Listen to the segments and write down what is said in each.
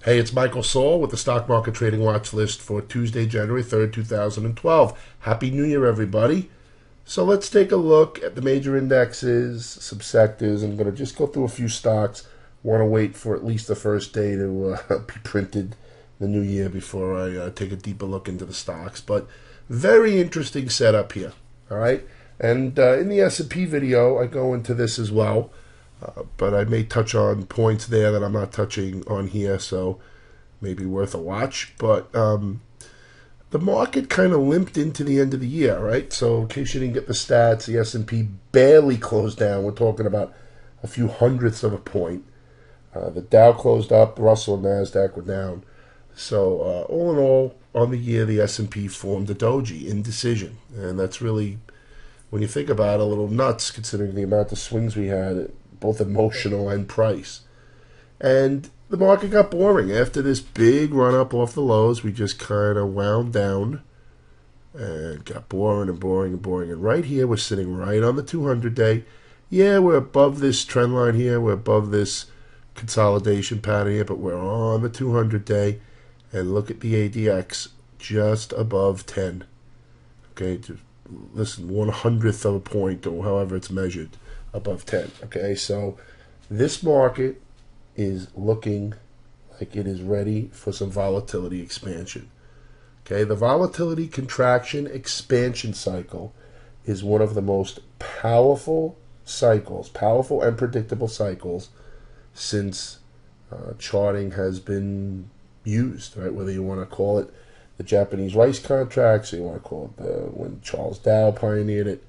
Hey, it's Michael Saul with the Stock Market Trading Watch List for Tuesday, January 3rd, 2012. Happy New Year, everybody. So let's take a look at the major indexes, some sectors. I'm going to just go through a few stocks. Want to wait for at least the first day to be printed the new year before I take a deeper look into the stocks. But very interesting setup here, all right? And in the S&P video, I go into this as well. But I may touch on points there that I'm not touching on here, so maybe worth a watch. But the market kind of limped into the end of the year, right? So in case you didn't get the stats, the S&P barely closed down. We're talking about a few hundredths of a point. The Dow closed up, the Russell and NASDAQ were down. So all in all, on the year, the S&P formed a doji, indecision. And that's really, when you think about it, a little nuts considering the amount of swings we had, both emotional and price. And the market got boring. After this big run-up off the lows, we just kind of wound down and got boring and boring and boring. And right here, we're sitting right on the 200-day. Yeah, we're above this trend line here. We're above this consolidation pattern here, but we're on the 200-day. And look at the ADX, just above 10. Okay, just listen, 1/100th of a point, or however it's measured, above 10. Okay, so this market is looking like it is ready for some volatility expansion. Okay, the volatility contraction expansion cycle is one of the most powerful cycles, powerful and predictable cycles since charting has been used, right? Whether you want to call it the Japanese rice contracts, or you want to call it when Charles Dow pioneered it,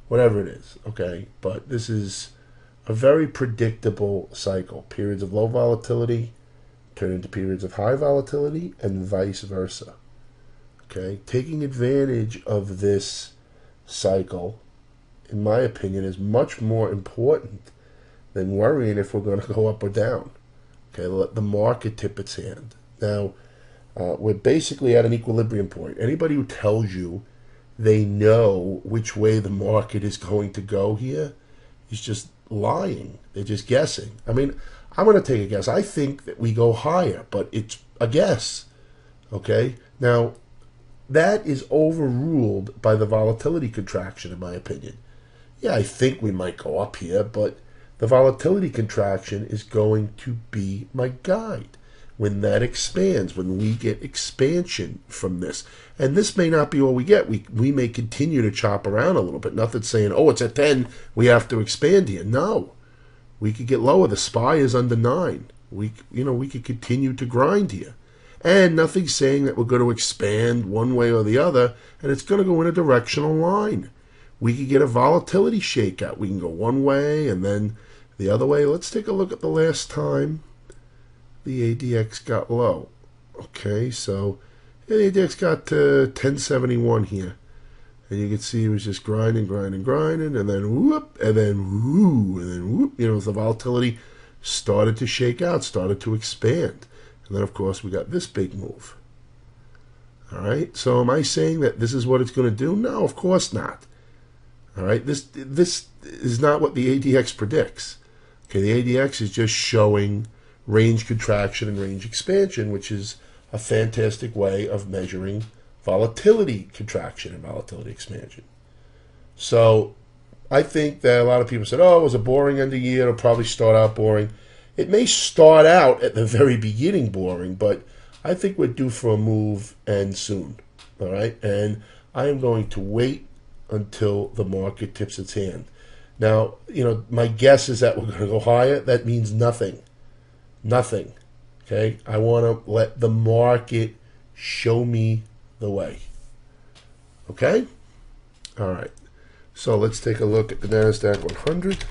whatever it is, okay? But this is a very predictable cycle. Periods of low volatility turn into periods of high volatility and vice versa, okay? Taking advantage of this cycle, in my opinion, is much more important than worrying if we're going to go up or down, okay? Let the market tip its hand. Now, we're basically at an equilibrium point. Anybody who tells you they know which way the market is going to go here is just lying. They're just guessing. I mean, I'm going to take a guess. I think that we go higher, but it's a guess. Okay? Now, that is overruled by the volatility contraction, in my opinion. Yeah, I think we might go up here, but the volatility contraction is going to be my guide. When that expands, when we get expansion from this. And this may not be all we get. We may continue to chop around a little bit. Nothing's saying, oh, it's at 10, we have to expand here. No. We could get lower. The SPY is under 9. We could continue to grind here. And nothing's saying that we're going to expand one way or the other, and it's going to go in a directional line. We could get a volatility shakeout. We can go one way and then the other way. Let's take a look at the last time the ADX got low. Okay, so the ADX got to 1071 here. And you can see it was just grinding, and then whoop, and then whoo, and then whoop. You know, the volatility started to shake out, started to expand. And then, of course, we got this big move. All right, so am I saying that this is what it's going to do? No, of course not. All right, this is not what the ADX predicts. Okay, the ADX is just showing range contraction and range expansion, which is a fantastic way of measuring volatility contraction and volatility expansion. So I think that a lot of people said, oh, it was a boring end of year. It'll probably start out boring. It may start out at the very beginning boring, but I think we're due for a move and soon. All right? And I am going to wait until the market tips its hand. Now, my guess is that we're going to go higher. That means nothing. Nothing. Okay? I want to let the market show me the way. Okay? All right. So let's take a look at the NASDAQ 100.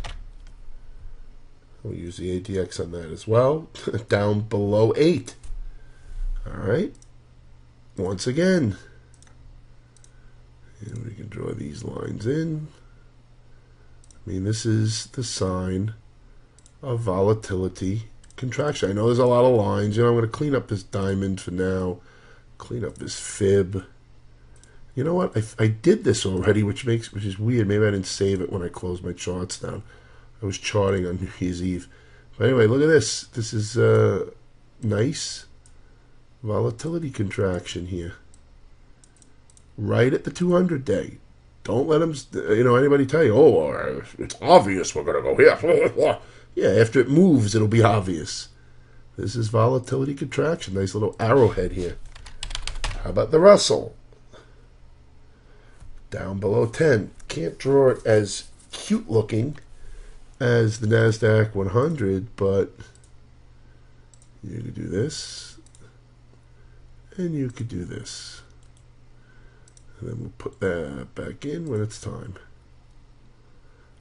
We'll use the ADX on that as well. Down below 8. All right. Once again. And we can draw these lines in. I mean, this is the sign of volatility contraction. I know there's a lot of lines. I'm going to clean up this diamond for now. Clean up this fib. You know what? I did this already, which is weird. Maybe I didn't save it when I closed my charts down. I was charting on New Year's Eve. But anyway, look at this. This is nice. Volatility contraction here. Right at the 200 day. Don't let them, anybody tell you, oh, it's obvious we're going to go here. Yeah, after it moves, it'll be obvious. This is volatility contraction. Nice little arrowhead here. How about the Russell? Down below 10. Can't draw it as cute looking as the NASDAQ 100, but you could do this, and you could do this. And then we'll put that back in when it's time.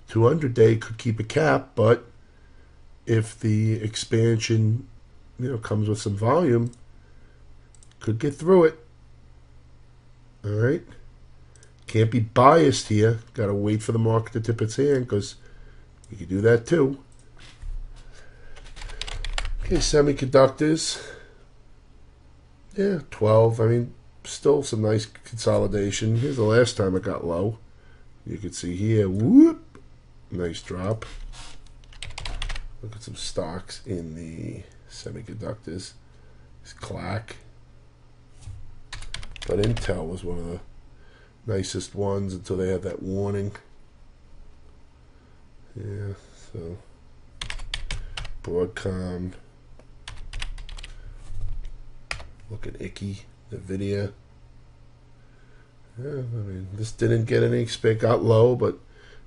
200 day could keep a cap, but if the expansion, comes with some volume, could get through it. All right. Can't be biased here. Got to wait for the market to tip its hand because you can do that too. Okay, semiconductors. Yeah, 12. I mean, still some nice consolidation. Here's the last time it got low. You can see here, whoop, nice drop. Look at some stocks in the semiconductors. It's Clack. But Intel was one of the nicest ones until they had that warning. Yeah, so Broadcom. Looking icky. NVIDIA. Yeah, I mean, this didn't get any expansion. Got low, but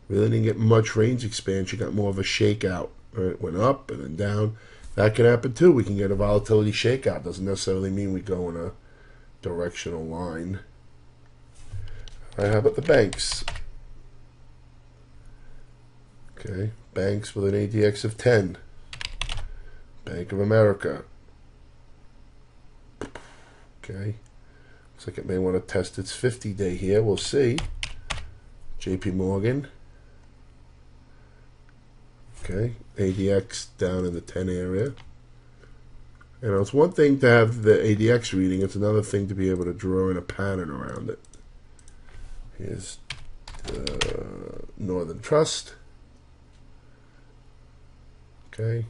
really didn't get much range expansion. Got more of a shakeout. Right? Went up and then down. That can happen too. We can get a volatility shakeout. Doesn't necessarily mean we go in a directional line. All right, how about the banks? Okay, banks with an ADX of 10. Bank of America. Okay, looks like it may want to test its 50-day here. We'll see. JP Morgan. Okay, ADX down in the 10 area. It's one thing to have the ADX reading. It's another thing to be able to draw in a pattern around it. Here's Northern Trust. Okay.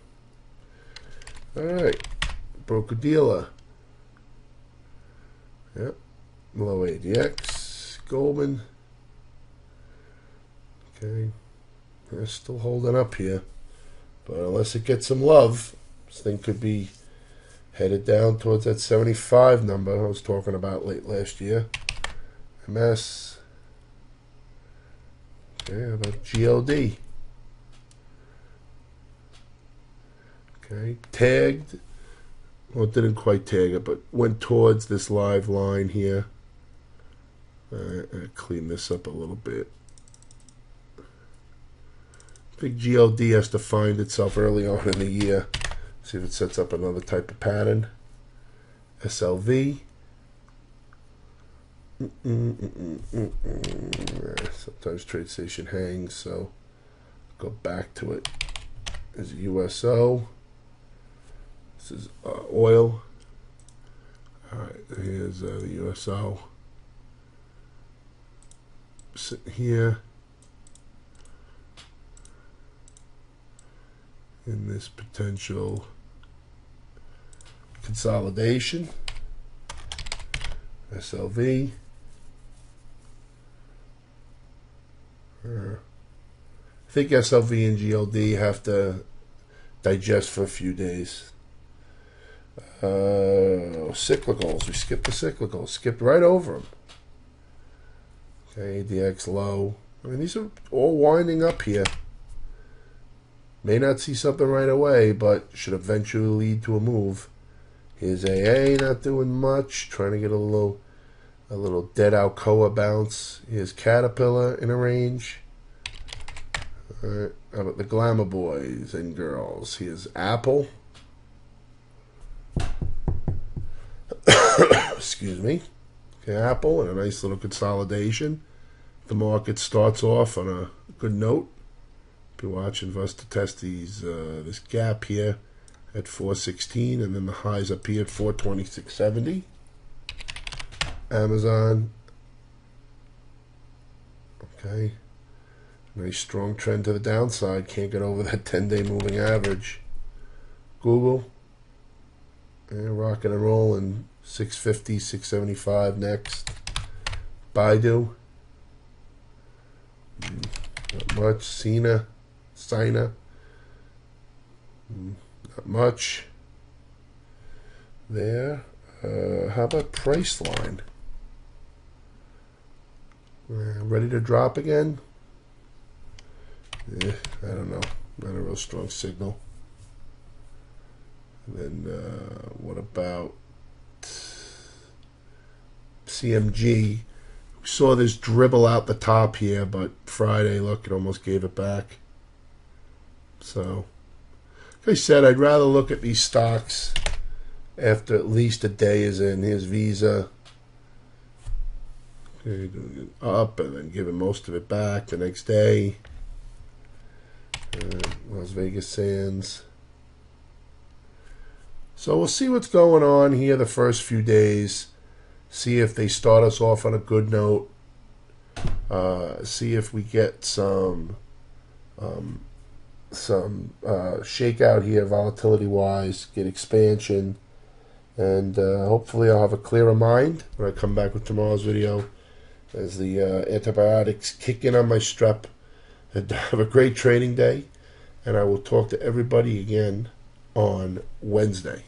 All right. Broker-dealer. Yep. Low ADX. Goldman. Okay. They're still holding up here. But unless it gets some love, this thing could be headed down towards that 75 number I was talking about late last year. MS. Okay, how about GLD? Okay, tagged. Well, it didn't quite tag it, but went towards this live line here. I'll clean this up a little bit. I think GLD has to find itself early on in the year. See if it sets up another type of pattern. SLV. Sometimes TradeStation hangs, so go back to it. There's a USO. This is oil. All right, here's the USO. Sitting here in this potential consolidation. SLV. I think SLV and GLD have to digest for a few days. Cyclicals. We skipped the cyclicals. Skipped right over them. Okay, ADX low. I mean, these are all winding up here. May not see something right away, but should eventually lead to a move. Here's AA, not doing much. Trying to get a little dead Alcoa bounce. Here's Caterpillar in a range. All right, how about the glamour boys and girls? Here's Apple. Excuse me. Okay, Apple and a nice little consolidation. The market starts off on a good note. Be watching for us to test these this gap here at 416, and then the highs up here at 426.70. Amazon. Okay. Nice strong trend to the downside. Can't get over that 10-day moving average. Google. And rocking and rolling. 650, 675 next. Baidu. Not much. Sina. Not much. There. How about Priceline? Ready to drop again? I don't know. Not a real strong signal. And then what about CMG? We saw this dribble out the top here, but Friday, look, it almost gave it back. So, like I said, I'd rather look at these stocks after at least a day is in. Here's Visa. Up and then giving most of it back the next day. Las Vegas Sands. So we'll see what's going on here the first few days. See if they start us off on a good note. See if we get some shakeout here, volatility-wise. Get expansion, and hopefully I'll have a clearer mind when I come back with tomorrow's video, as the antibiotics kick in on my strep. And have a great trading day, and I will talk to everybody again on Wednesday.